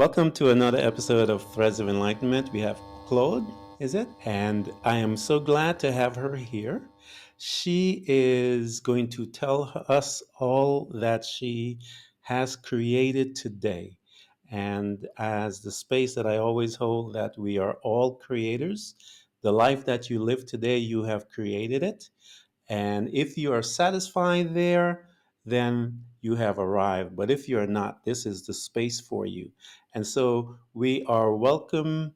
Welcome to another episode of Threads of Enlightenment. We have Claude, is it? And I am so glad to have her here. She is going to tell us all that she has created today. And as the space that I always hold, that we are all creators. The life that you live today, you have created it. And if you are satisfied there, then you have arrived. But if you're not, this is the space for you. And so we are welcoming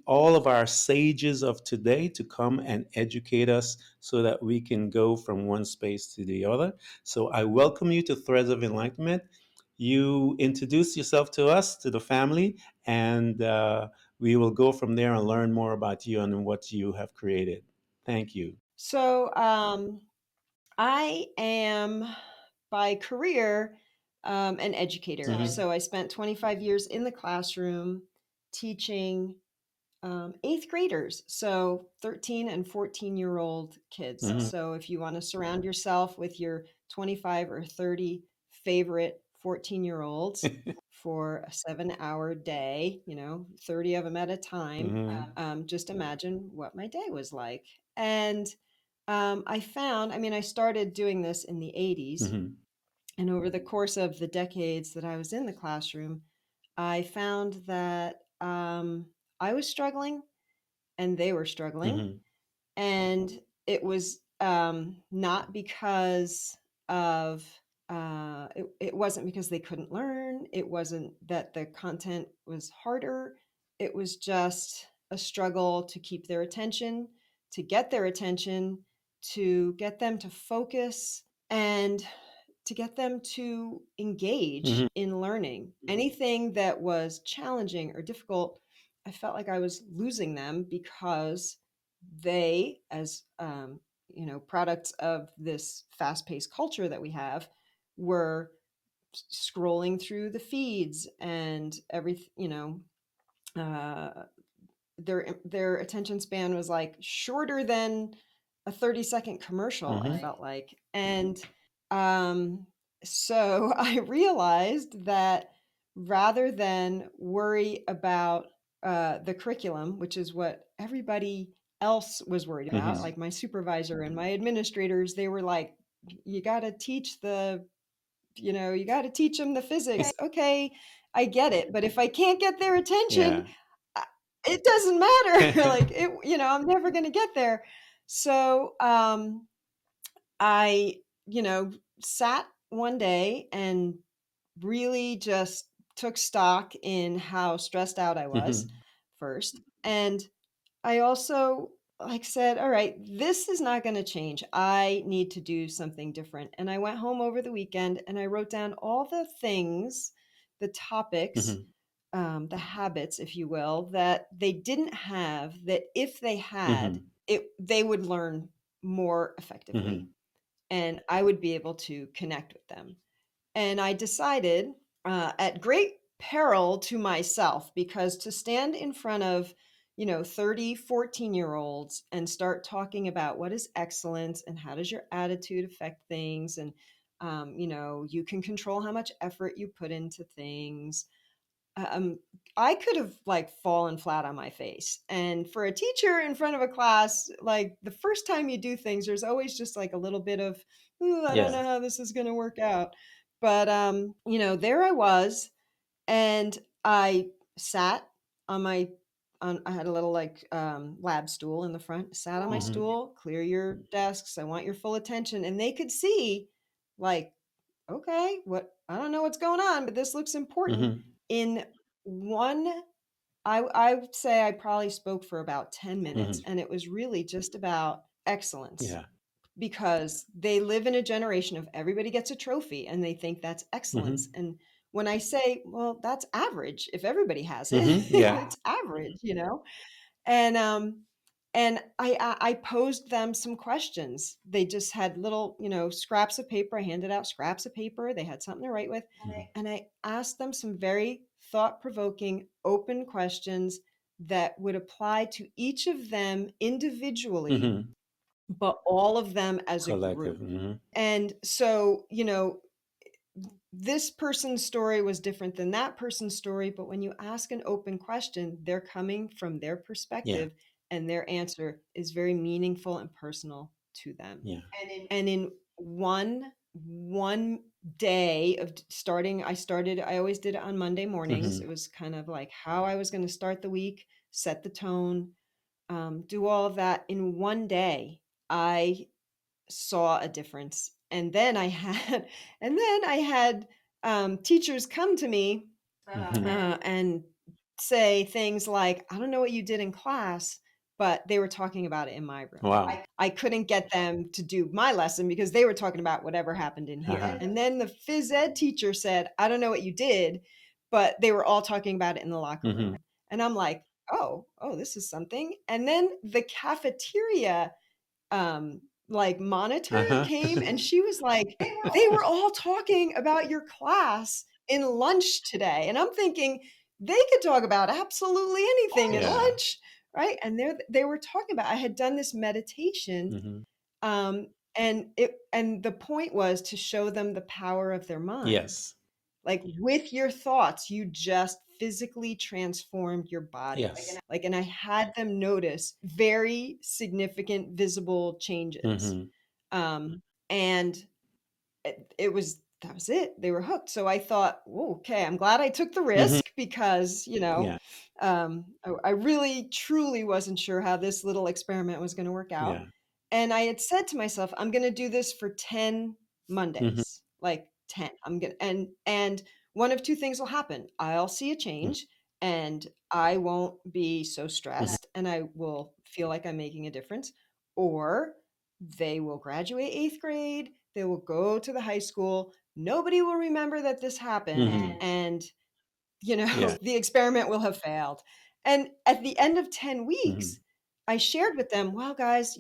all of our sages of today to come and educate us so that we can go from one space to the other. So I welcome you to Threads of Enlightenment. You introduce yourself to us, to the family, and we will go from there and learn more about you and what you have created. Thank you. So I am by career an educator. Mhm. So I spent 25 years in the classroom teaching eighth graders, so 13 and 14-year-old kids. Mhm. So if you want to surround yourself with your 25 or 30 favorite 14-year-olds for a 7-hour day, 30 of them at a time, just imagine what my day was like. And I started doing this in the 80s. Mhm. And over the course of the decades that I was in the classroom, I found that I was struggling and they were struggling. Mhm. And it was not because of, it wasn't because they couldn't learn. It wasn't that the content was harder. It was just a struggle to keep their attention, to get their attention, to get them to focus, and to get them to engage Mhm. in learning. Anything that was challenging or difficult, I felt like I was losing them because they, as products of this fast-paced culture that we have, were scrolling through the feeds and everything. Uh, their attention span was like shorter than a 30-second commercial, I Mhm. felt like. And um, so I realized that rather than worry about the curriculum, which is what everybody else was worried about, Mhm. like my supervisor and my administrators, they were like, you got to teach you got to teach them the physics. Okay, I get it. But if I can't get their attention, Yeah. it doesn't matter. Like I'm never going to get there. So I, sat one day and really just took stock in how stressed out I was Mhm. first. And I also said, all right, this is not going to change. I need to do something different. And I went home over the weekend and I wrote down all the things, the topics, Mhm. the habits, if you will, that they didn't have, that if they had, Mhm. they would learn more effectively Mhm. and I would be able to connect with them. And I decided, at great peril to myself, because to stand in front of 30, 14-year olds and start talking about what is excellence and how does your attitude affect things, and you can control how much effort you put into things. um, I could have fallen flat on my face. And for a teacher in front of a class, like the first time you do things, there's always just like a little bit of, "Ooh, I don't Yeah. know how this is going to work out." But there I was, and I sat on my I had a little lab stool in the front, sat on my Mhm. stool, clear your desks. I want your full attention. And they could see, like, okay, what, I don't know what's going on, but this looks important. Mhm. In one, I would say I probably spoke for about 10 minutes, Mhm. and it was really just about excellence, Yeah. because they live in a generation of everybody gets a trophy and they think that's excellence. Mhm. And when I say, well, that's average. If everybody has it, Mhm. Yeah. it's average. And I posed them some questions. They just had little, scraps of paper. I handed out scraps of paper. They had something to write with. Mhm. And I asked them some very thought-provoking, open questions that would apply to each of them individually, Mhm. but all of them as a Collective. group. Mhm. And so, this person's story was different than that person's story, but when you ask an open question, they're coming from their Yeah. perspective and their answer is very meaningful and personal to them. Yeah. And in one day of starting, I always did it on Monday mornings. Mm-hmm. It was kind of like how I was going to start the week, set the tone, do all of that. In one day, I saw a difference. And then I had teachers come to me Mm-hmm. and say things like, I don't know what you did in class, but they were talking about it in my room. Wow. I couldn't get them to do my lesson because they were talking about whatever happened in here. Uh-huh. And then the phys ed teacher said, I don't know what you did, but they were all talking about it in the locker Mm-hmm. room. And I'm like, oh, this is something. And then the cafeteria um like monitor Uh-huh. came and she was like, they were all talking about your class in lunch today. And I'm thinking they could talk about absolutely anything at Yeah. lunch, right? And they were talking about, I had done this meditation, Mm-hmm. um and the point was to show them the power of their mind. Yes. Like with your thoughts, you just physically transformed your body. Yes. Like, and I had them notice very significant visible changes. Mm-hmm. And that was it. They were hooked. So I thought, "Whoa, okay, I'm glad I took the Mm-hmm. risk because, Yeah. I really truly wasn't sure how this little experiment was going to work out. Yeah. And I had said to myself, I'm going to do this for 10 Mm-hmm. Mondays, like 10. I'm going to, and one of two things will happen. I'll see a change and I won't be so Mm-hmm. stressed and I will feel like I'm making a difference. Or they will graduate 8th grade, they will go to the high school, nobody will remember that this happened, Mm-hmm. and Yeah. the experiment will have failed. And at the end of 10 Mm-hmm. weeks, I shared with them, well, guys,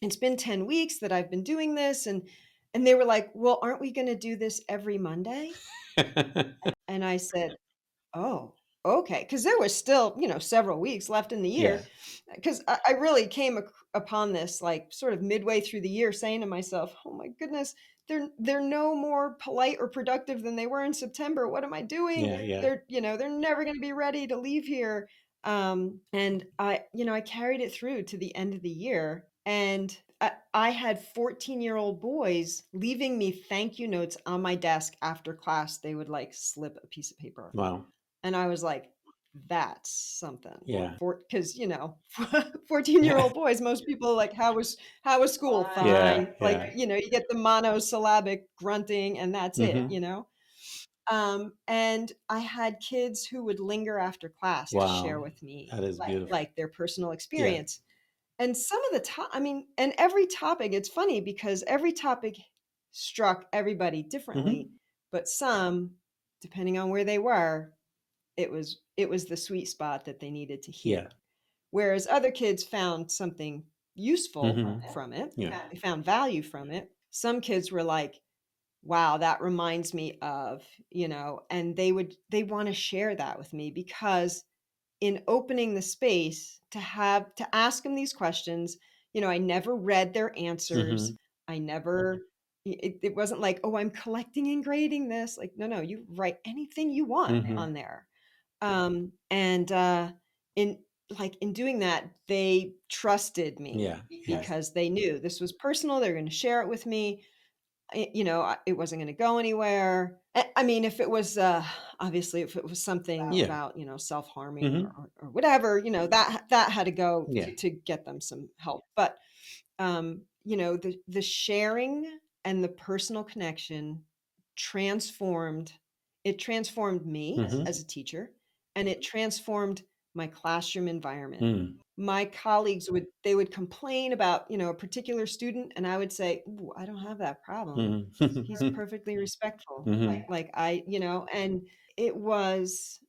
it's been 10 weeks that I've been doing this. And they were like, well, aren't we going to do this every Monday? And I said, oh, okay. Because there was still, several weeks left in the Yeah. year. Because I really came upon this like sort of midway through the year, saying to myself, "Oh my goodness, they're no more polite or productive than they were in September. What am I doing? Yeah. Yeah. They're never going to be ready to leave here." And I carried it through to the end of the year, and I had 14-year-old boys leaving me thank you notes on my desk after class. They would like slip a piece of paper Wow. and I was like, that's something. Yeah. Because 14-year-old boys, most people like, how was school? Yeah. Fine. Like, Yeah. you get the monosyllabic grunting and that's Mm-hmm. it. And I had kids who would linger after class to share Wow. with me That is beautiful. like their personal Yeah. experience. And some of the I mean, and every topic, it's funny because every topic struck everybody Mm-hmm. differently, but some, depending on where they were, it was the sweet spot that they needed to Yeah. hear. Whereas other kids found something useful Mm-hmm. from it. Yeah. They found value from it. Some kids were like, wow, that reminds me of, and they want to share that with me because in opening the space to ask them these questions, I never read their answers. Mm-hmm. I never it wasn't like, oh, I'm collecting and grading this. Like, no, you write anything you want Mm-hmm. on there. And in in doing that, they trusted me Yeah. Yeah. because they knew this was personal. They're going to share it with me. It wasn't going to go anywhere. I mean, if it was obviously if it was something Yeah. about self-harming Mm-hmm. or whatever, that had to go Yeah. to get them some help. But the sharing and the personal connection transformed it transformed me Mm-hmm. as a teacher, and it transformed my classroom environment. Mm. My colleagues would complain about a particular student, and I would say, "Ooh, I don't have that problem. He's Mm-hmm. perfectly respectful." Mm-hmm. Like and it was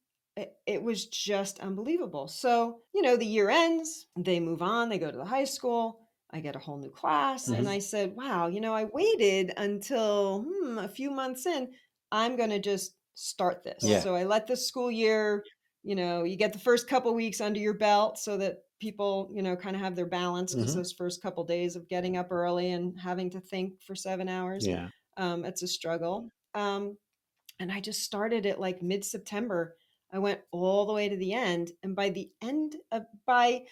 it was just unbelievable. So, the year ends, they move on, they go to the high school. I get a whole new class. And Mm-hmm. I said, wow, I waited until a few months in. I'm going to just start this. Yeah. So I let the school year, you get the first couple weeks under your belt so that people, kind of have their balance because Mm-hmm. those first couple days of getting up early and having to think for 7 hours, Yeah. it's a struggle. And I just started it like mid-September. I went all the way to the end. And by the end of, by,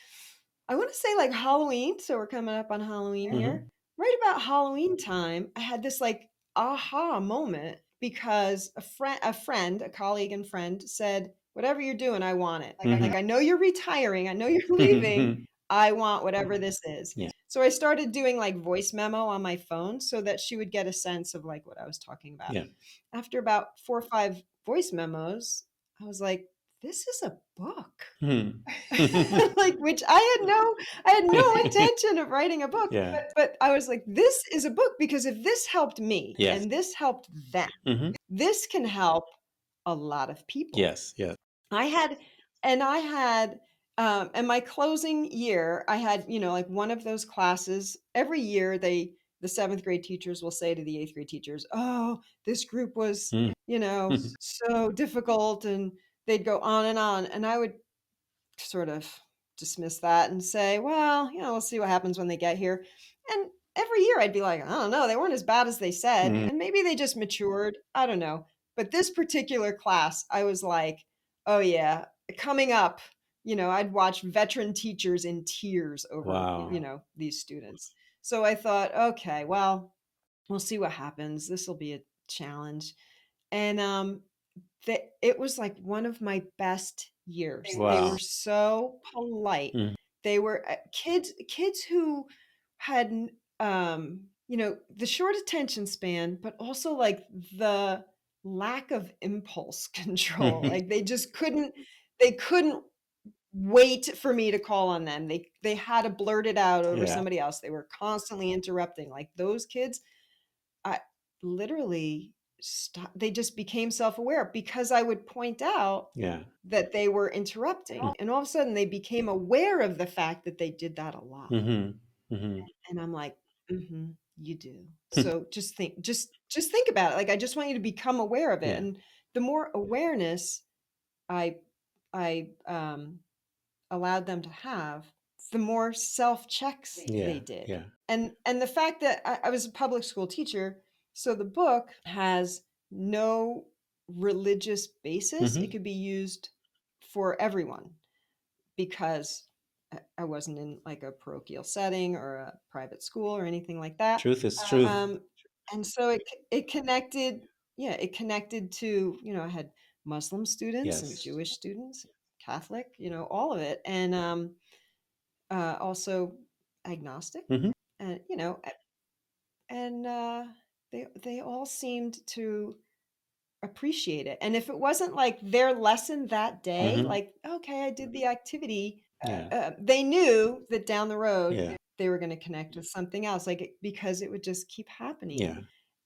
I want to say like Halloween. So we're coming up on Halloween Mm-hmm. here. Right about Halloween time, I had this like aha moment because a colleague and friend said, whatever you're doing, I want it. Mm-hmm. Like, I know you're retiring. I know you're leaving. Mm-hmm. I want whatever this is. Yeah. So I started doing like voice memo on my phone so that she would get a sense of like what I was talking about. Yeah. After about 4 or 5 voice memos, I was like, this is a book. Hmm. Like, which I had no intention of writing a book, Yeah. but I was like, this is a book because if this helped me Yes. and this helped them, Mm-hmm. this can help a lot of people. Yes. Yes. I had, and I had, in my closing year, I had, like one of those classes every year. The seventh grade teachers will say to the eighth grade teachers, oh, this group was, Mm. so difficult. And they'd go on and on. And I would sort of dismiss that and say, well, we'll see what happens when they get here. And every year I'd be like, I don't know, they weren't as bad as they said. Mm. And maybe they just matured. I don't know. But this particular class, I was like, oh, yeah, coming up, I'd watch veteran teachers in tears over, Wow. these students. So I thought, okay, well, we'll see what happens. This will be a challenge. And it was like one of my best years. They Wow. were so polite. Mm. They were kids who had the short attention span, but also like the lack of impulse control. Like they couldn't wait for me to call on them. They had to blurt it out over Yeah. somebody else. They were constantly interrupting. Like those kids, I literally stop they just became self-aware because I would point out Yeah. that they were interrupting, and all of a sudden they became aware of the fact that they did that a lot. Mm-hmm. Mm-hmm. And I'm like, you do. So just think about it. Like I just want you to become aware of it. Yeah. And the more awareness I I allowed them to have, the more self-checks Yeah. they did. Yeah. And the fact that I was a public school teacher, so the book has no religious basis. It Mm-hmm. could be used for everyone because I wasn't in like a parochial setting or a private school or anything like that. Truth is truth. Um, and so it connected, yeah, it connected to, I had Muslim students and Yes. Jewish students, Catholic, all of it. And also agnostic. Mm-hmm. And, and they all seemed to appreciate it. And if it wasn't like their lesson that day, Mm-hmm. like, okay, I did the activity, Yeah. they knew that down the road Yeah. they were going to connect with something else, like because it would just keep happening. Yeah.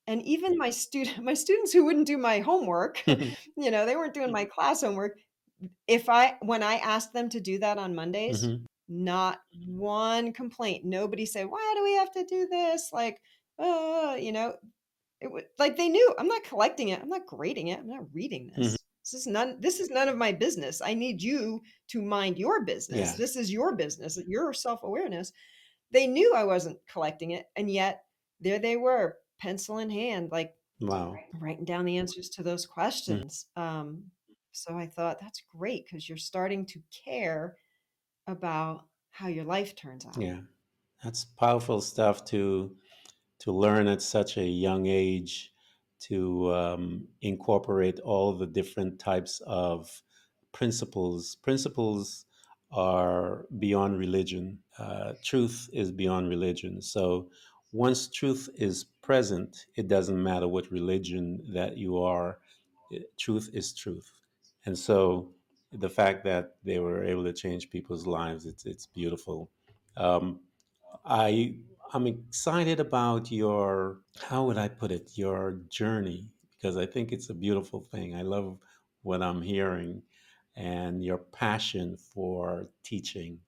And even my students who wouldn't do my homework, they weren't doing my class homework. When I asked them to do that on Mondays, Mm-hmm. not one complaint. Nobody said, why do we have to do this? Like, it would like they knew I'm not collecting it. I'm not grading it. I'm not reading Mm-hmm. this. This is none of my business. I need you to mind your business. Yeah. This is your business, your self-awareness. They knew I wasn't collecting it, and yet there they were, pencil in hand, like Wow. writing down the answers to those Mm. questions. So I thought that's great because you're starting to care about how your life turns out. Yeah. That's powerful stuff to learn at such a young age to incorporate all the different types of principles. Principles are beyond religion. Truth is beyond religion. So once truth is present, it doesn't matter what religion that you are. Truth is truth. And so the fact that they were able to change people's lives, it's beautiful. Um, I I'm excited about your, how would I put it, your journey, because I think it's a beautiful thing. I love what I'm hearing and your passion for teaching.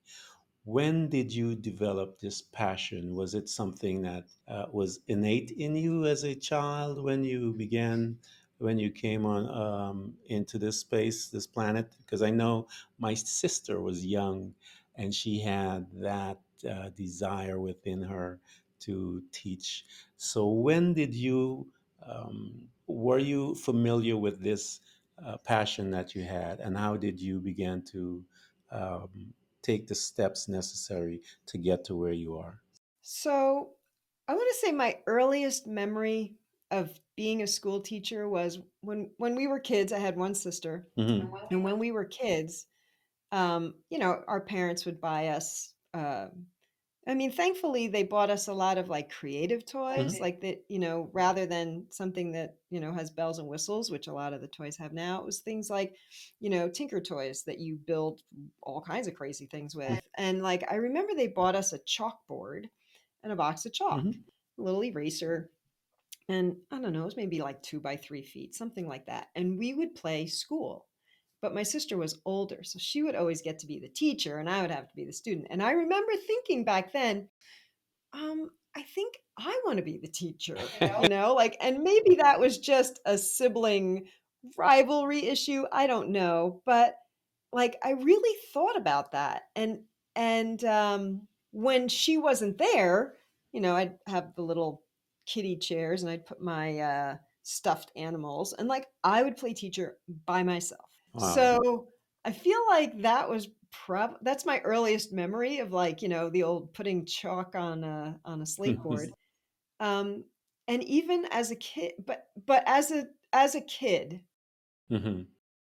When did you develop this passion? Was it something that was innate in you as a child when you began, when you came on into this space, this planet? Because I know my sister was young and she had that desire within her to teach. So when did you were you familiar with this passion that you had, and how did you begin to um, take the steps necessary to get to where you are? So I want to say my earliest memory of being a school teacher was when we were kids. I had one sister, Hmm. and when we were kids, our parents would buy us. I mean, thankfully, they bought us a lot of like creative toys, Hmm. like that, rather than something that, has bells and whistles, which a lot of the toys have now. It was things like, Tinker Toys that you build all kinds of crazy things with. And like, I remember they bought us a chalkboard and a box of chalk, Hmm. a little eraser. And I don't know, it was maybe like 2 by 3 feet, something like that. And we would play school. But my sister was older, so she would always get to be the teacher and I would have to be the student. And I remember thinking back then, I think I want to be the teacher, like, and maybe that was just a sibling rivalry issue. I don't know. But like, I really thought about that. And when she wasn't there, I'd have the little kiddie chairs and I'd put my stuffed animals and like I would play teacher by myself. Wow. So I feel like that was that's my earliest memory of like, the old putting chalk on a slate board. Um, and even as a kid, but as a kid, Hmm.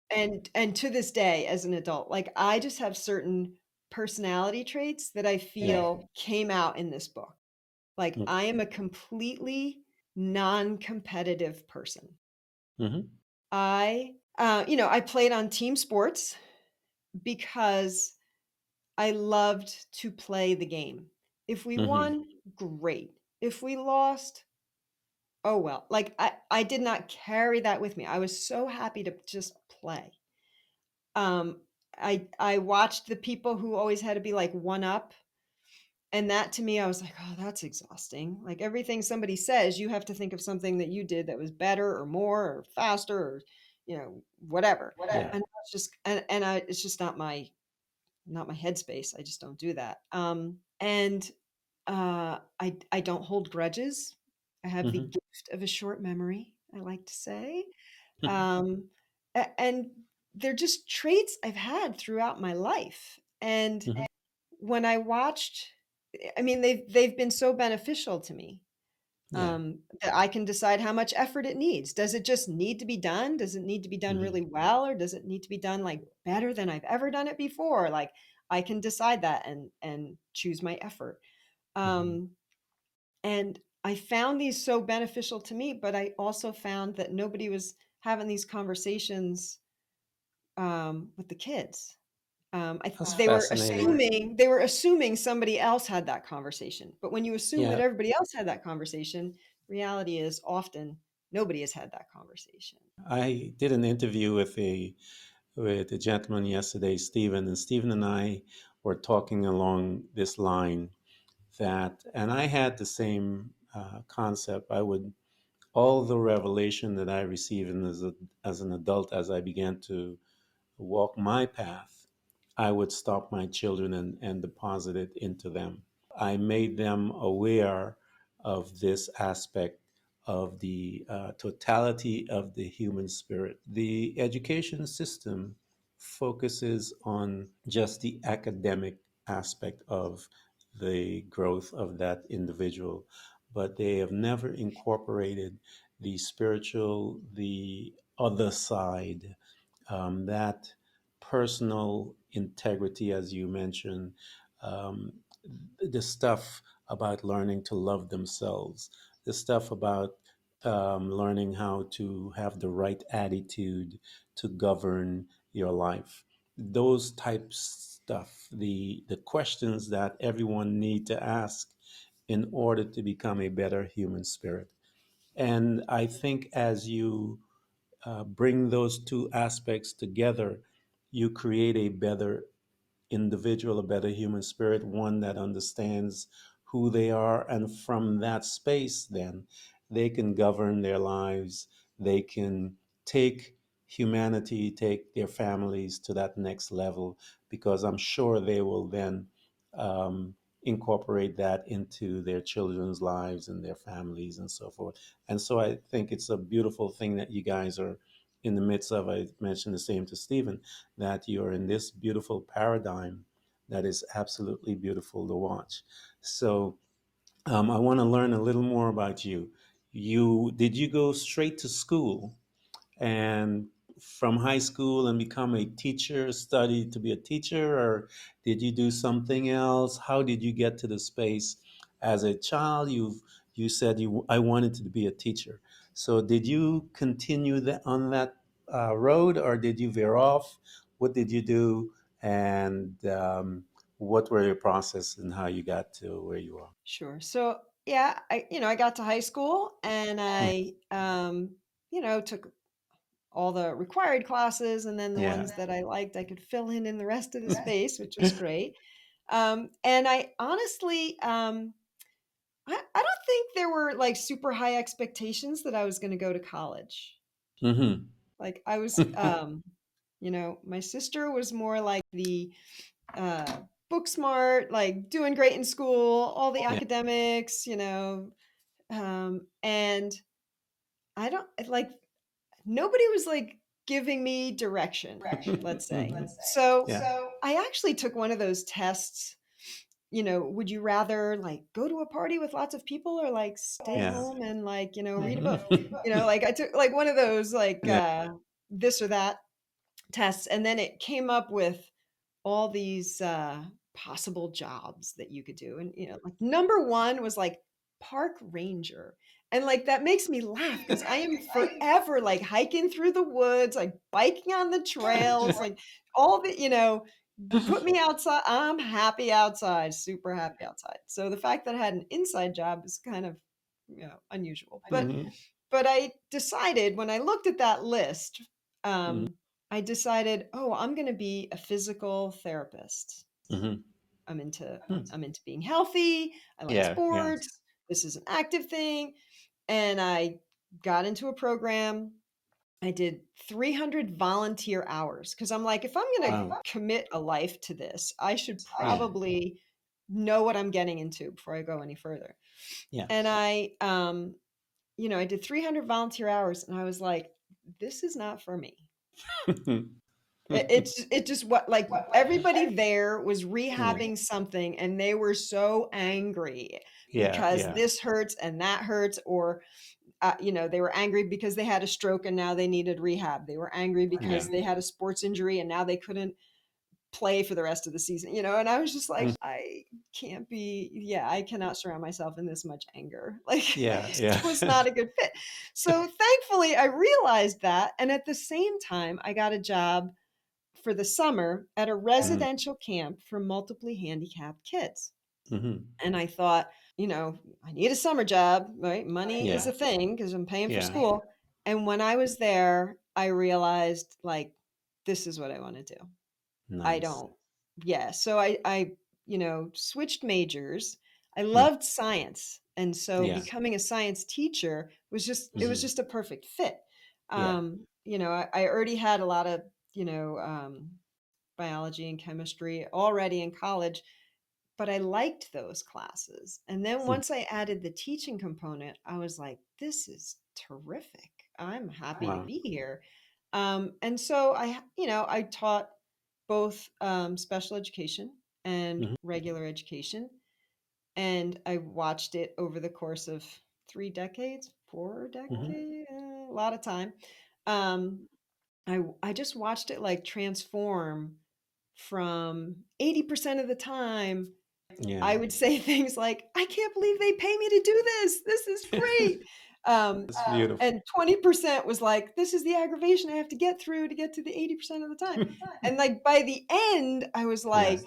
and to this day as an adult, like I just have certain personality traits that I Yeah. feel came out in this book. Like I am a completely non-competitive person. Hmm. I played on team sports because I loved to play the game. If we Hmm. won, great. If we lost, oh well. Like I did not carry that with me. I was so happy to just play. Um, I watched the people who always had to be like one up, and that to me, I was like, oh, that's exhausting. Like everything somebody says, you have to think of something that you did that was better or more or faster or whatever. Yeah. And it's just it's just not my headspace. I just don't do that. And I don't hold grudges. I have the Hmm. gift of a short memory, I like to say. Um, and they're just traits I've had throughout my life. And Hmm. when I watched, I mean, they've been so beneficial to me, Yeah. that I can decide how much effort it needs. Does it just need to be done? Does it need to be done Hmm. really well, or does it need to be done like better than I've ever done it before? Like I can decide that and choose my effort. Hmm. Um, and I found these so beneficial to me, but I also found that nobody was having these conversations with the kids. That's They were fascinating. assuming somebody else had that conversation. But when you assume that Yeah. everybody else had that conversation, reality is often nobody has had that conversation. I did an interview with a gentleman yesterday, Stephen, and Stephen and I were talking along this line that, and I had the same concept. I would all the revelation that I received as an adult as I began to walk my path, I would stop my children and deposit it into them. I made them aware of this aspect of the totality of the human spirit. The education system focuses on just the academic aspect of the growth of that individual, but they have never incorporated the spiritual, the other side, that personal integrity, as you mentioned, um, the stuff about learning to love themselves, the stuff about learning how to have the right attitude to govern your life. Those types stuff, the questions that everyone need to ask in order to become a better human spirit. And I think as you bring those two aspects together, you create a better individual, a better human spirit, one that understands who they are. And from that space, then they can govern their lives. They can take humanity, take their families to that next level, because I'm sure they will then incorporate that into their children's lives and their families and so forth. And so I think it's a beautiful thing that you guys are in the midst of. I mentioned the same to Stephen, that you're in this beautiful paradigm that is absolutely beautiful to watch. So I want to learn a little more about you. You go straight to school and from high school and become a teacher, study to be a teacher, or did you do something else? How did you get to the space as a child? You said I wanted to be a teacher. So did you continue on that road, or did you veer off? What did you do, and what were your process and how you got to where you are? Sure. So yeah, I got to high school and Mm. took all the required classes, and then the Yeah. ones that I liked, I could fill in the rest of the space, which was great. And I honestly, I don't think there were like super high expectations that I was going to go to college. Mm-hmm. Like I was, my sister was more like the book smart, like doing great in school, all the Yeah. academics, and I don't like nobody was like giving me direction, let's say. Mhm. So Yeah. I actually took one of those tests. Would you rather like go to a party with lots of people or like stay Yeah. home and like, read a book? Like I took like one of those like Yeah. this or that tests, and then it came up with all these possible jobs that you could do. And, like number one was like park ranger. And like that makes me laugh because I am forever like hiking through the woods, like biking on the trails, like all the, put me outside. I'm happy outside, super happy outside. So the fact that I had an inside job is kind of, unusual. Mhm. But I decided when I looked at that list, Mhm. I decided, oh, I'm going to be a physical therapist. Mhm. I'm into Hmm. I'm into being healthy. I like Yeah. Yeah. sports. This is an active thing, and I got into a program. I did 300 volunteer hours because I'm like, if I'm going to Wow. commit a life to this, I should Yeah. probably know what I'm getting into before I go any further. Yeah. And I did 300 volunteer hours, and I was like, this is not for me. It just what like everybody there was Yeah. rehabbing something, and they were so angry Yeah. because Yeah. this hurts and that hurts, or they were angry because they had a stroke and now they needed rehab. They were angry Yeah. because they had a sports injury and now they couldn't play for the rest of the season, and I was just Mm. like, I can't be, yeah, I cannot surround myself in this much anger. Like Yeah. it Yeah. was not a good fit. So thankfully I realized that, and at the same time I got a job for the summer at a Mhm. residential camp for multiply handicapped kids. Mhm. And I thought, I need a summer job, right? Money is Yeah. a thing because I'm paying for Yeah. school. And when I was there, I realized like, this is what I want to do. I Nice. don't, yeah. So I switched majors. I Hmm. loved science. And so Yeah. becoming a science teacher it was Mhm. just a perfect fit. Yeah. I already had a lot of, you know, um, biology and chemistry already in college, but I liked those classes. And then Hmm. once I added the teaching component, I was like, this is terrific. I'm happy to Wow. be here. And so I taught both special education and Mhm. regular education. And I watched it over the course of 3 decades, four Mhm. decades, a lot of time. Um, I just watched it like transform from 80% of the time Yeah. I would say things like, I can't believe they pay me to do this. This is great. That's beautiful. And 20% was like, this is the aggravation I have to get through to get to the 80% of the time. And like by the end, I was Yeah. like,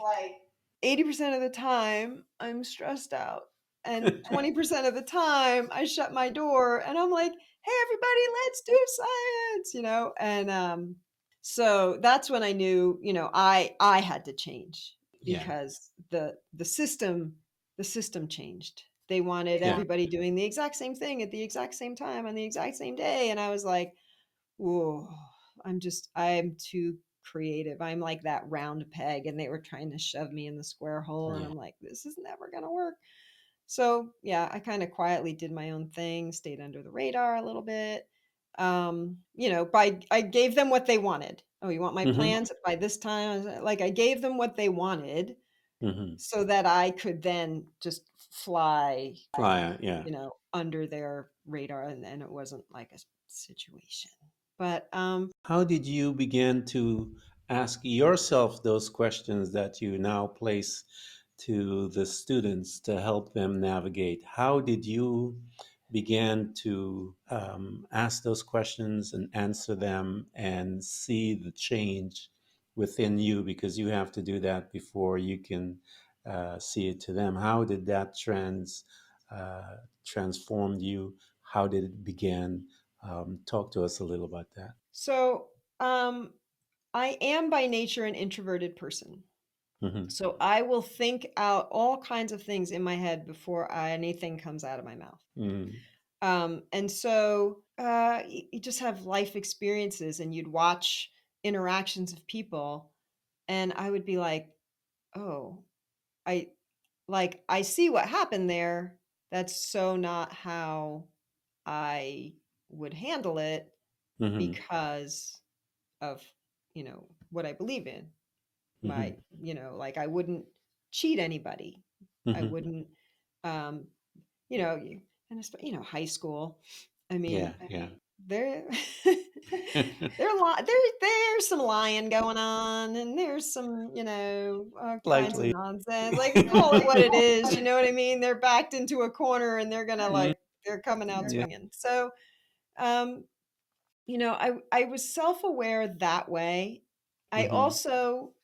80% of the time, I'm stressed out. And 20% of the time, I shut my door and I'm like, hey, everybody, let's do science. And so that's when I knew, I had to change Yeah. because the system changed. They wanted Yeah. everybody doing the exact same thing at the exact same time on the exact same day. And I was like, whoa, I'm too creative. I'm like that round peg, and they were trying to shove me in the square hole, and Yeah. I'm like, this is never going to work. So, yeah, I kind of quietly did my own thing, stayed under the radar a little bit. I gave them what they wanted. Oh, you want my Mm-hmm. plans by this time? Like, I gave them what they wanted Mm-hmm. so that I could then just fly, Fly. Yeah. under their radar, and it wasn't like a situation. But How did you begin to ask yourself those questions that you now place to the students to help them navigate? How did you begin to ask those questions and answer them and see the change within you? Because you have to do that before you can see it to them. How did that transform you? How did it begin? Talk to us a little about that. so um, I am by nature an introverted person. Hmm. So I will think out all kinds of things in my head before anything comes out of my mouth. Hmm. And so you just have life experiences, and you'd watch interactions of people, and I would be like, oh, I I see what happened there. That's so not how I would handle it Hmm. because of, what I believe in. My, Hmm. like I wouldn't cheat anybody. I Hmm. wouldn't, um, you know, you, and high school. I Yeah, mean, yeah. there, there's some lying going on, and there's some, all kinds of Slightly. nonsense. Like, call it what it is. You know what I mean? They're backed into a corner, and they're gonna Mhm. they're coming out Yeah. swinging. So, um, I was self-aware that way. I Hmm. also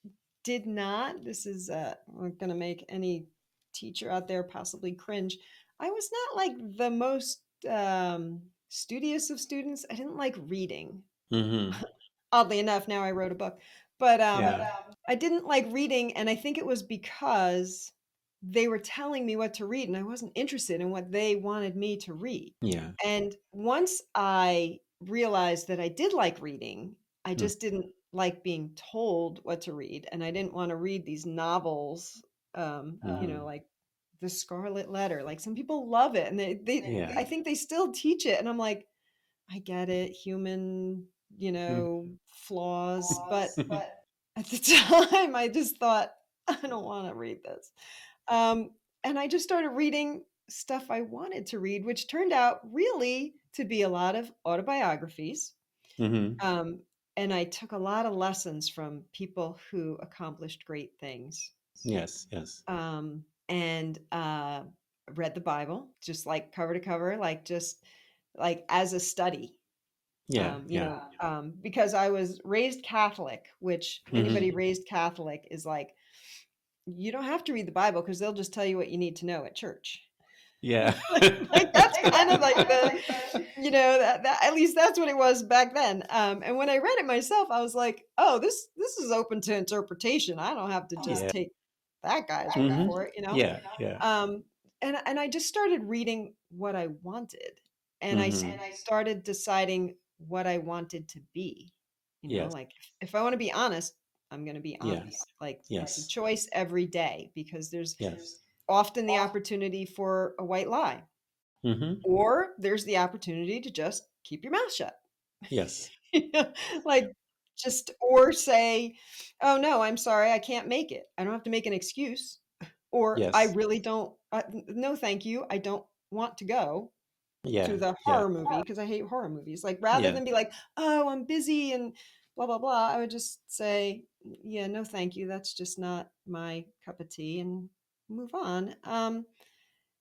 did not, this is going to make any teacher out there possibly cringe. I was not like the most studious of students. I didn't like reading. Hmm. Oddly enough, now I wrote a book. But Yeah. I didn't like reading, and I think it was because they were telling me what to read, and I wasn't interested in what they wanted me to read. Yeah. And once I realized that I did like reading, I just didn't like being told what to read, and I didn't want to read these novels, Hmm. like The Scarlet Letter. Like, some people love it, and Yeah. I think they still teach it, and I'm like, I get it, human, flaws, but at the time, I just thought, I don't want to read this. Um, and I just started reading stuff I wanted to read, which turned out really to be a lot of autobiographies. Hmm. Um, and I took a lot of lessons from people who accomplished great things. Yes, yes. And read the Bible, just like cover to cover, like just like as a study. Yeah, yeah. Because I was raised Catholic, which anybody Hmm. raised Catholic is like, you don't have to read the Bible because they'll just tell you what you need to know at church. Yeah. Like that's kind of like the, that at least that's what it was back then. And when I read it myself, I was like, oh, this is open to interpretation. I don't have to just Yeah. take that guy's word Hmm. for it. Yeah, yeah. Um, and I just started reading what I wanted, and Hmm. started deciding what I wanted to be. Yes. Like, if I want to be honest, I'm going to be Yeah. honest. Like, it's a Yes. choice every day, because there's Yes. often the opportunity for a white lie, Hmm. or there's the opportunity to just keep your mouth shut. Yes. Like, just, or say, oh no, I'm sorry, I can't make it. I don't have to make an excuse. Or I Yes. really don't, no, thank you. I don't want to go to Yeah. the Yeah. horror movie because I hate horror movies. Like, rather Yeah. than be like, oh, I'm busy and blah, blah, blah, I would just say, yeah, no, thank you. That's just not my cup of tea, and move on.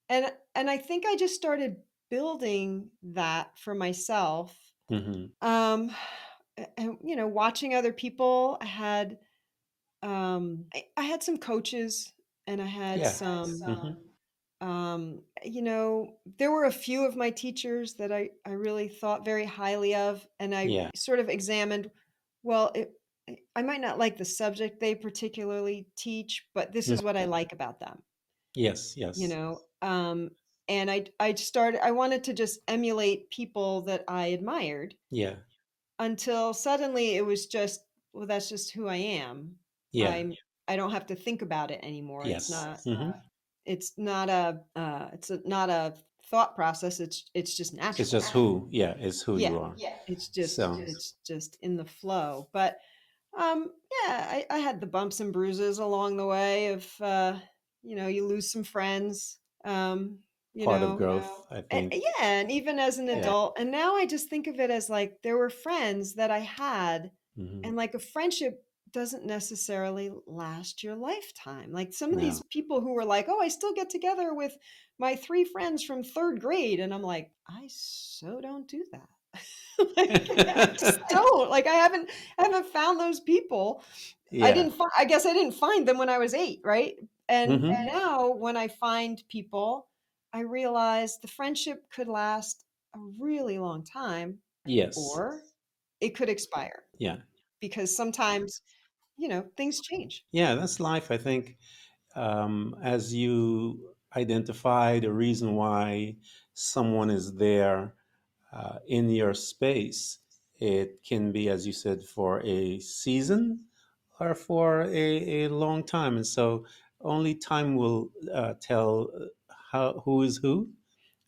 And I think I just started building that for myself. Hmm. Um, and, watching other people. I had some coaches, and I had Yeah. some, Hmm. there were a few of my teachers that I really thought very highly of, and I Yeah. sort of examined, well, I might not like the subject they particularly teach, but this Mhm. is what I like about them, Yes. you Yes. know. And I wanted to just emulate people that I admired, Yeah. until suddenly it was just well, that's just who I am. Yeah. I don't have to think about it anymore. Yes. Hmm. Not a thought process. It's just It's natural. just who, yeah, it's who Yeah. you are. So, It's just in the flow. But yeah, I had the bumps and bruises along the way of you lose some friends. You part of know, growth, I think. yeah, and even as an Yeah. adult, and now I just think of it as like there were friends that I had, Hmm. and like a friendship doesn't necessarily last your lifetime. Like some of No. these people who were like, "Oh, I still get together with my three friends from third grade," and I'm like, I so don't do that. Like, I just don't. Like, I haven't found those people. Yeah. I guess I didn't find them when I was 8, right? And Hmm. now when I find people, I realize the friendship could last a really long time, Yes. or it could expire Yeah. because sometimes, things change. Yeah, that's life. I think as you identify the reason why someone is there in your space, it can be, as you said, for a season or for a long time. And so only time will tell who is who,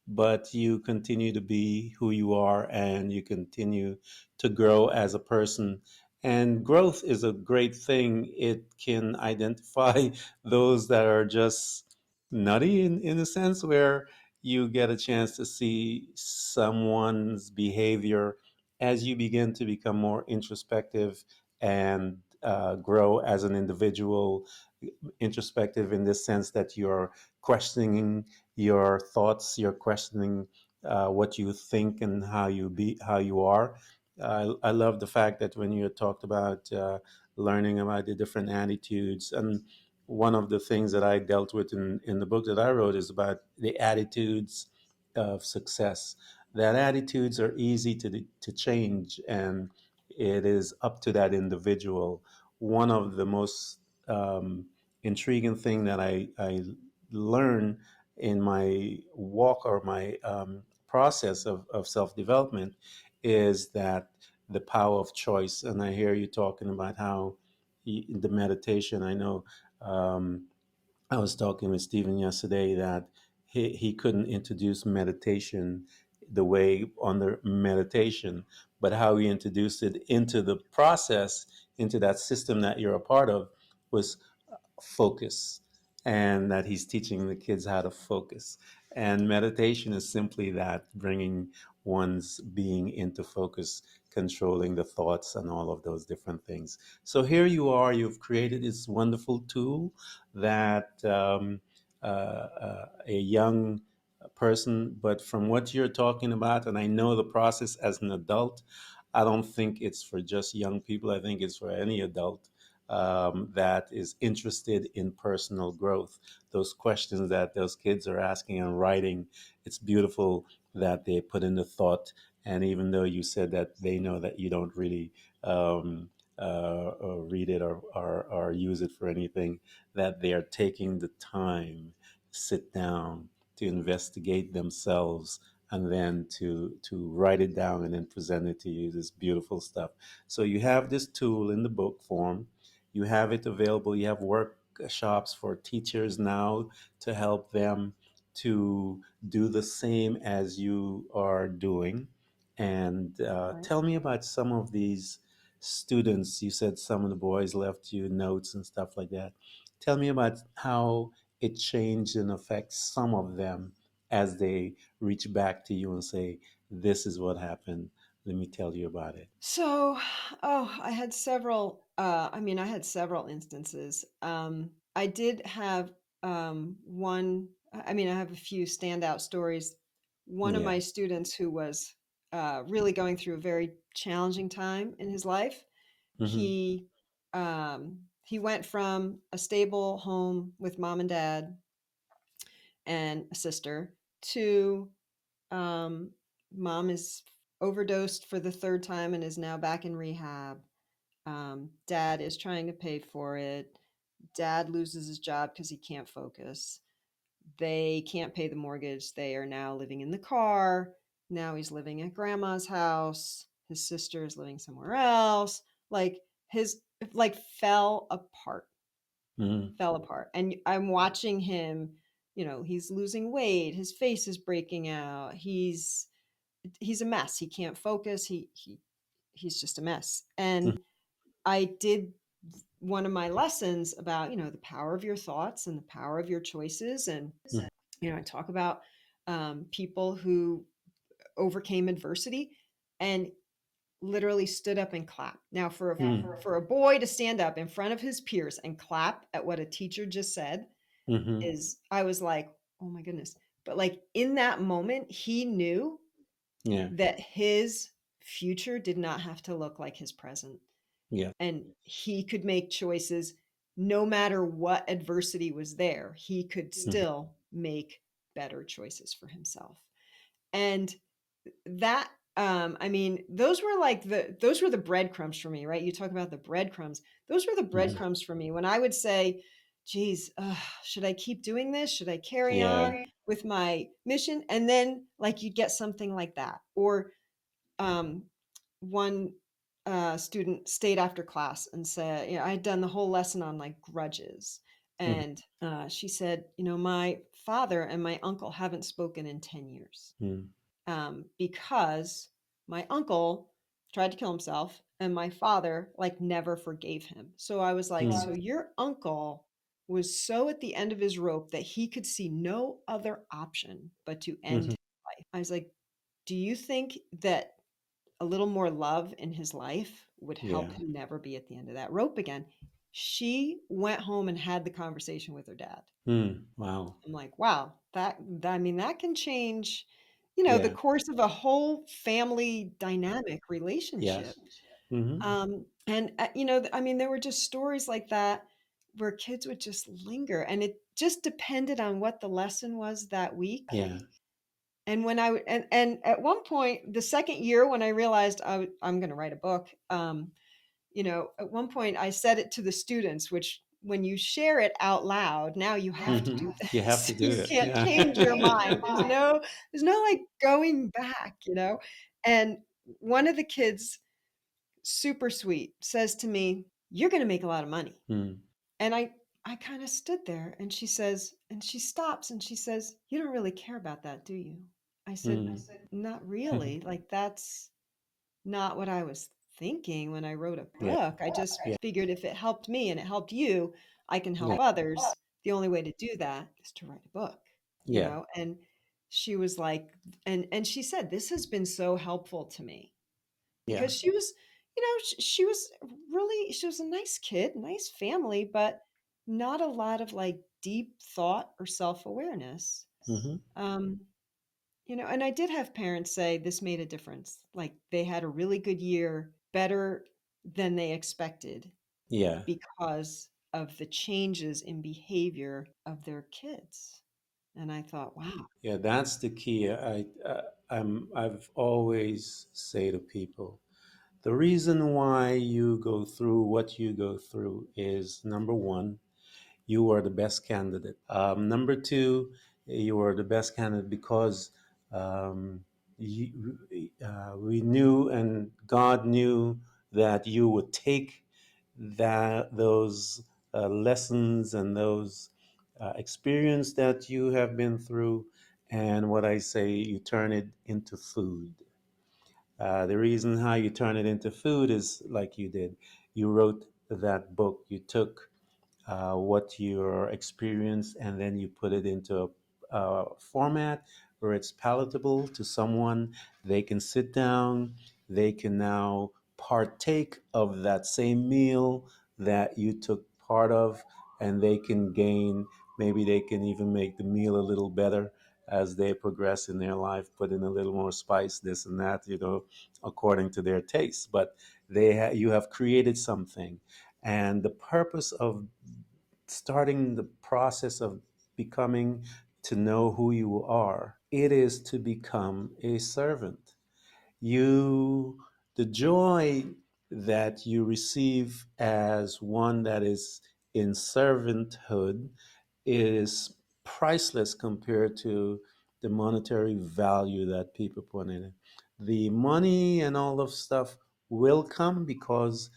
but you continue to be who you are and you continue to grow as a person. And growth is a great thing. It can identify those that are just nutty in a sense, where you get a chance to see someone's behavior as you begin to become more introspective and grow as an individual. Introspective in this sense that you're questioning your thoughts, you're questioning what you think and how you are. I love the fact that when you talked about learning about the different attitudes, and one of the things that I dealt with in the book that I wrote is about the attitudes of success. That attitudes are easy to change, and it is up to that individual. One of the most intriguing thing that I learned in my walk or my process of self development is that the power of choice. And I hear you talking about how the meditation. I know I was talking with Stephen yesterday that he couldn't introduce meditation the way under meditation, but how he introduced it into the process, into that system that you're a part of, was focus, and that he's teaching the kids how to focus. And meditation is simply that, bringing one's being into focus, controlling the thoughts and all of those different things. So here you are, you've created this wonderful tool that a young person, but from what you're talking about, and I know the process as an adult, I don't think it's for just young people. I think it's for any adult that is interested in personal growth. Those questions that those kids are asking and writing, it's beautiful that they put in the thought. And even though you said that they know that you don't really read it or use it for anything, that they are taking the time to sit down to investigate themselves and then to write it down and then present it to you, this beautiful stuff. So you have this tool in the book form, you have it available. You have workshops for teachers now to help them to do the same as you are doing. And Right. tell me about some of these students. You said some of the boys left you notes and stuff like that. Tell me about how it changed and affects some of them as they reach back to you and say, "This is what happened. Let me tell you about it." So, I had several. I had several instances. I did have one. I have a few standout stories. One of Yeah. my students who was really going through a very challenging time in his life. Hmm. He went from a stable home with mom and dad and a sister to um, mom is overdosed for the third time and is now back in rehab. Dad is trying to pay for it. Dad loses his job because he can't focus. They can't pay the mortgage. They are now living in the car. Now he's living at grandma's house. His sister is living somewhere else. Like his like fell apart, Mm, fell apart. And I'm watching him, he's losing weight, his face is breaking out. He's a mess. He can't focus. He's just a mess. mm, And I did one of my lessons about, the power of your thoughts and the power of your choices. And, mm, I talk about people who overcame adversity and literally stood up and clapped. Now, mm, for a boy to stand up in front of his peers and clap at what a teacher just said mhm. is, I was like, oh my goodness. But like in that moment, he knew Yeah, that his future did not have to look like his present. yeah. And he could make choices no matter what adversity was there. He could Mhm, still make better choices for himself. And that I mean, those were the breadcrumbs for me, right? You talk about the breadcrumbs. Those were the mhm. breadcrumbs for me when I would say, geez, should I keep doing this? Should I carry Yeah. on with my mission? And then like you'd get something like that. Or um, one student stayed after class and said, I had done the whole lesson on like grudges. Mhm, And she said, my father and my uncle haven't spoken in 10 years mm, because my uncle tried to kill himself and my father like never forgave him. So I was like, mm. so your uncle was so at the end of his rope that he could see no other option but to end Mhm. his life. I was like, do you think that a little more love in his life would help Yeah. him never be at the end of that rope again? She went home and had the conversation with her dad. Mm. Wow. I'm like, wow, I mean, that can change, the Yeah. course of a whole family dynamic relationship. Yes. Mhm. And, I mean, there were just stories like that where kids would just linger, and it just depended on what the lesson was that week. Yeah. And when and at one point, the second year, when I realized I'm going to write a book, at one point I said it to the students, which when you share it out loud, now you have to do Mhm. You have this. to do You it. can't change your Yeah. mind. There's no like going back. And one of the kids, super sweet, says to me, "You're going to make a lot of money." Mm, And I kind of stood there and she says, and she stops and she says, "You don't really care about that, do you?" I said, mm. "Not really. Like that's not what I was thinking when I wrote a Yeah. book. I just Yeah. figured if it helped me and it helped you, I can Yeah. help others. The only way to do that is to write a book, Yeah. And she was like, and she said, this has been so helpful to me Yeah. because she was really, she was a nice kid, nice family, but not a lot of like deep thought or self-awareness. Mhm. Um, and I did have parents say this made a difference. Like they had a really good year, better than they expected Yeah. because of the changes in behavior of their kids. And I thought, wow. Yeah. That's the key. I've always say to people, the reason why you go through what you go through is number one, you are the best candidate. Number two, you are the best candidate because um, we knew and God knew that you would take those lessons and those experience that you have been through, and what I say, you turn it into food. The reason how you turn it into food is like you did. You wrote that book. You took what your experience, and then you put it into a format where it's palatable to someone. They can sit down, they can now partake of that same meal that you took part of, and they can gain, maybe they can even make the meal a little better as they progress in their life, put in a little more spice, this and that, according to their taste. But you have created something, and the purpose of starting the process of becoming to know who you are, it is to become a servant. You, the joy that you receive as one that is in servanthood is priceless compared to the monetary value that people put in it. The money and all of stuff will come because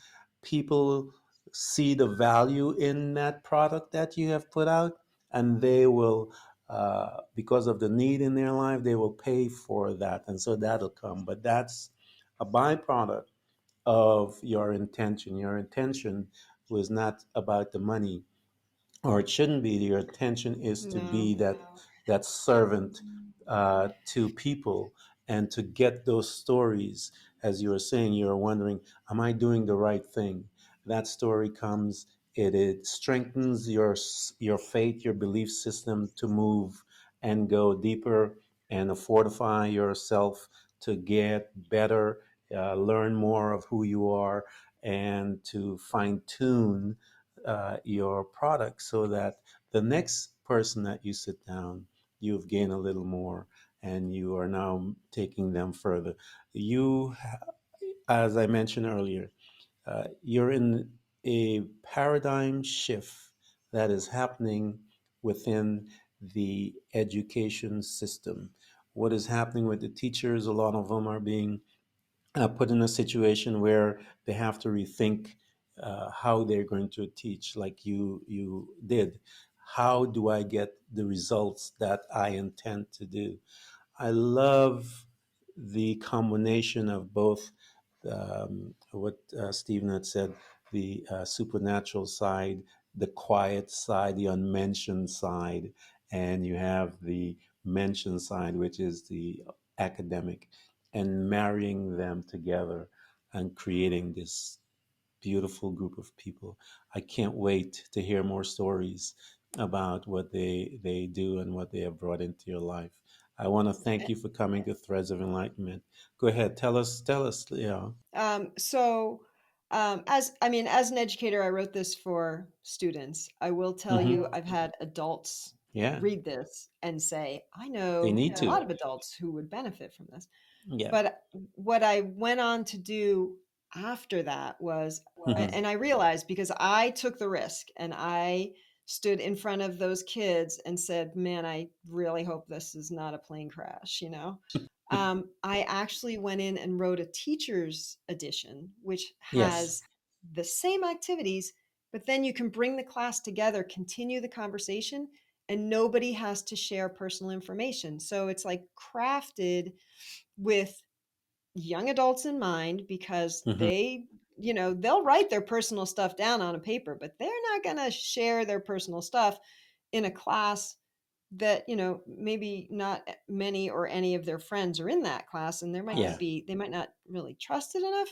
people see the value in that product that you have put out, and they will, because of the need in their life, they will pay for that, and so that'll come. But that's a byproduct of your intention. Your intention was not about the money, or it shouldn't be. Your intention is to be No. that servant to people, and to get those stories. As you were saying, you were wondering, am I doing the right thing? That story comes. It strengthens your faith, your belief system, to move and go deeper, and fortify yourself to get better, learn more of who you are, and to fine tune your product, so that the next person that you sit down, you've gained a little more, and you are now taking them further. You, as I mentioned earlier, you're in a paradigm shift that is happening within the education system. What is happening with the teachers? A lot of them are being put in a situation where they have to rethink how they're going to teach, like you did. How do I get the results that I intend to do? I love the combination of both, what Stephen had said, the supernatural side, the quiet side, the unmentioned side, and you have the mentioned side, which is the academic, and marrying them together and creating this beautiful group of people. I can't wait to hear more stories about what they do and what they have brought into your life. I want to thank you for coming to Threads of Enlightenment. Go ahead, tell us, yeah. So, as I mean, as an educator, I wrote this for students. I will tell you, Mm-hmm. I've had adults Yeah, read this and say, I they know need a lot to. of adults who would benefit from this. Yeah. But what I went on to do after that was, Mm-hmm. and I realized, because I took the risk and I stood in front of those kids and said, man, I really hope this is not a plane crash, you know? I actually went in and wrote a teacher's edition, which Yes. has the same activities, but then you can bring the class together, continue the conversation, and nobody has to share personal information. So it's like crafted with young adults in mind, because Mm-hmm. they'll write their personal stuff down on a paper, but they're not going to share their personal stuff in a class that, maybe not many or any of their friends are in that class, and Yeah. they might not really trust it enough.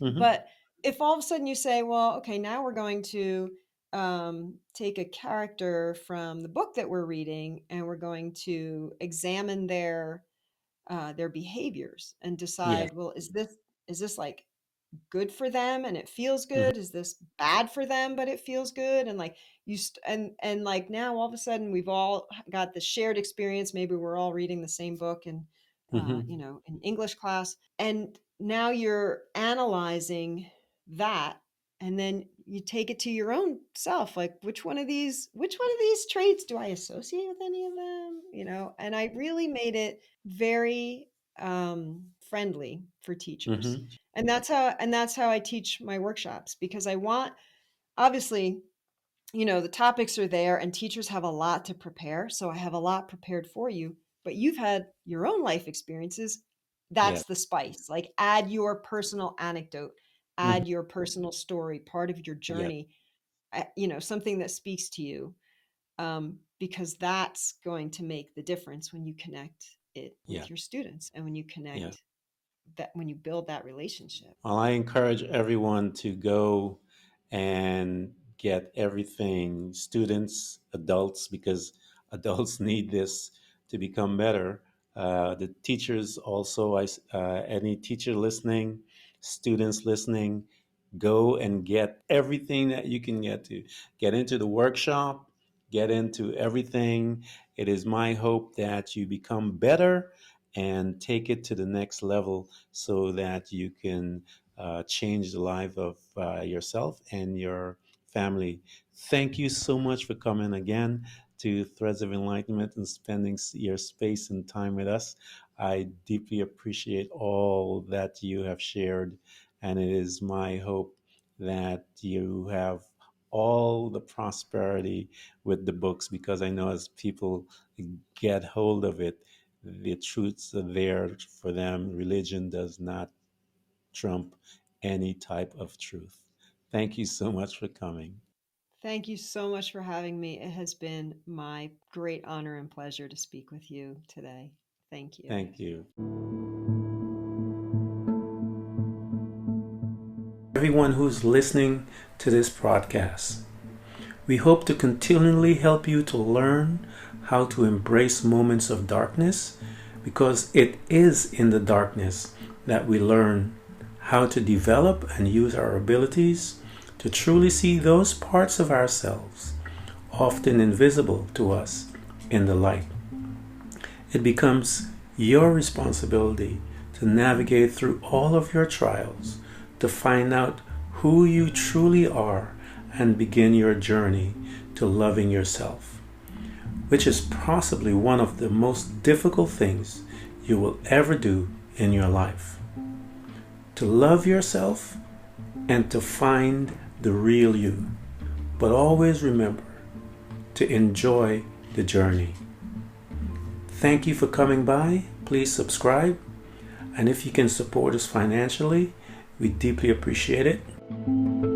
Mm-hmm. But if all of a sudden you say, well, okay, now we're going to take a character from the book that we're reading, and we're going to examine their behaviors and Yeah. decide, well, is this like good for them and it feels Mm-hmm. good? Is this bad for them but it feels good? And like and like now all of a sudden we've all got the shared experience. Maybe we're all reading the same book and Mm-hmm. in English class, and now you're analyzing that, and then you take it to your own self, like which one of these traits do I associate with any of them, and I really made it very friendly for teachers. Mm-hmm. And that's how I teach my workshops, because I want, obviously, the topics are there and teachers have a lot to prepare, so I have a lot prepared for you, but you've had your own life experiences. Yeah. That's the spice. Like, add your personal anecdote, Mm-hmm. add your personal story, part of your Yeah. journey, something that speaks to you, because that's going to make the difference when you connect it Yeah. with your students, and when you Yeah. connect that, when you build that relationship. Well, I encourage everyone to go and get everything, students, adults, because adults need this to become better. The teachers also, any teacher listening, students listening, go and get everything that you can get to. Get into the workshop, get into everything. It is my hope that you become better and take it to the next level, so that you can change the life of yourself and your family. Thank you so much for coming again to Threads of Enlightenment and spending your space and time with us. I deeply appreciate all that you have shared, and it is my hope that you have all the prosperity with the books, because I know as people get hold of it, the truths are there for them. Religion does not trump any type of truth. Thank you so much for coming. Thank you so much for having me. It has been my great honor and pleasure to speak with you today. Thank you. Thank you. Everyone who's listening to this podcast, we hope to continually help you to learn how to embrace moments of darkness, because it is in the darkness that we learn how to develop and use our abilities to truly see those parts of ourselves, often invisible to us, in the light. It becomes your responsibility to navigate through all of your trials, to find out who you truly are and begin your journey to loving yourself, which is possibly one of the most difficult things you will ever do in your life. To love yourself and to find the real you, but always remember to enjoy the journey. Thank you for coming by. Please subscribe, and if you can support us financially, we deeply appreciate it.